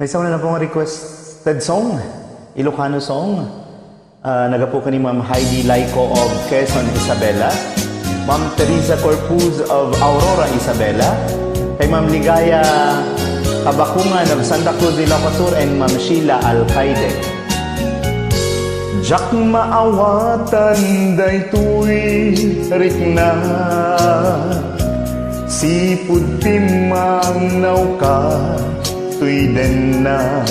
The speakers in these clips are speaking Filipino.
May isa na pong requested song, Ilokano song. Nagapo ka ni Ma'am Heidi Laico of Quezon, Isabela. Ma'am Teresa Corpuz of Aurora, Isabela. Kay Ma'am Ligaya Kabakungan of Santa Cruz, Ilocos, and Ma'am Sheila Alcaide. Jak maawatan daytoy rikna, sipud timang nauka tuy den na.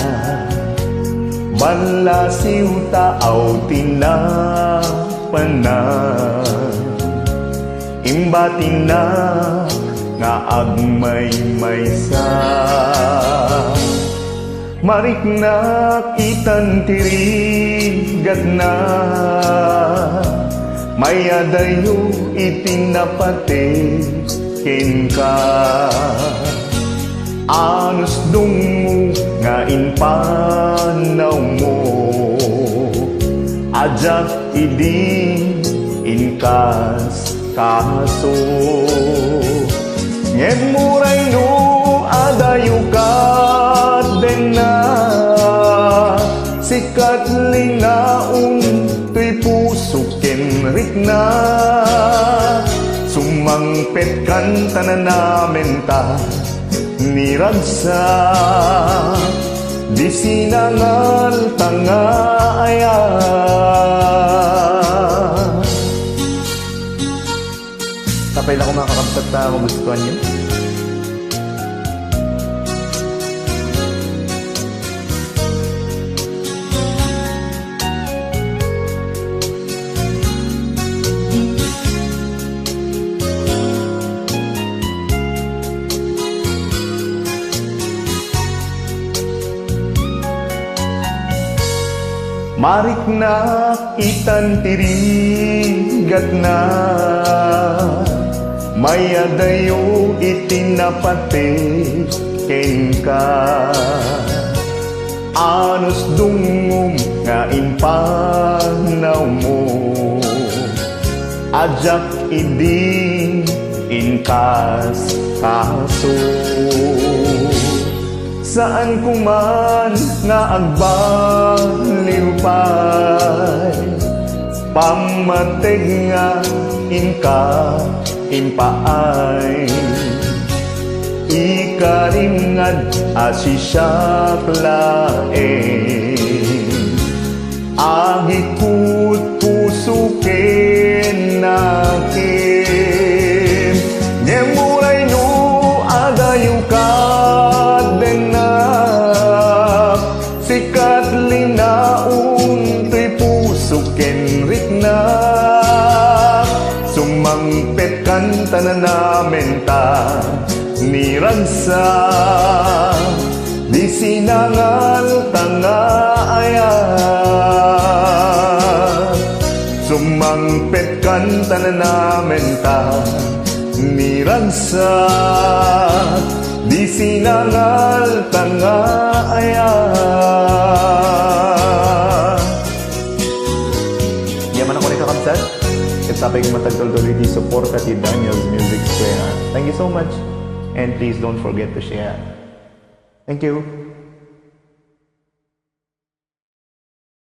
Ballasiw Taaw tinapan na, imbatin na nga agmay maysa. Mariknak itan tirigat na, mayadayo itinapate ken ka. Anos dungo nga inpanaw mo, ajak idi inkas kaso. Ngem muray no adayo ka den na, sikat lingaon tuy puso ken rikna. Sumangpet kan tanan namin ta niragsa, di sinangal tanga aya. Tapay lang kung makakapsat na magustuhan niyo. Mariknak itan tirigat na, mayadayo itinapate ken ka. Anos dungom nga inpanaw mo, ajak idi inkas kaso. Saan kuman nga agbaliw pa'y, pamateg nga inka inpaay. Ikarimngad asisyak laeng, agikut puso ken nakin. Nyemuray no adayo ka den na, sikat linaon tuy puso ken rikna. Sumangpet kan tanan namin ta niragsa, di sinangal tanga aya. Sumangpet kan tanan namin ta niragsa, di sinangal tanga aya. Yaman ako ni kakabsat. Sapay kong matagdol-dol iti support at Daniel's Music Square. Thank you so much. And please don't forget to share. Thank you.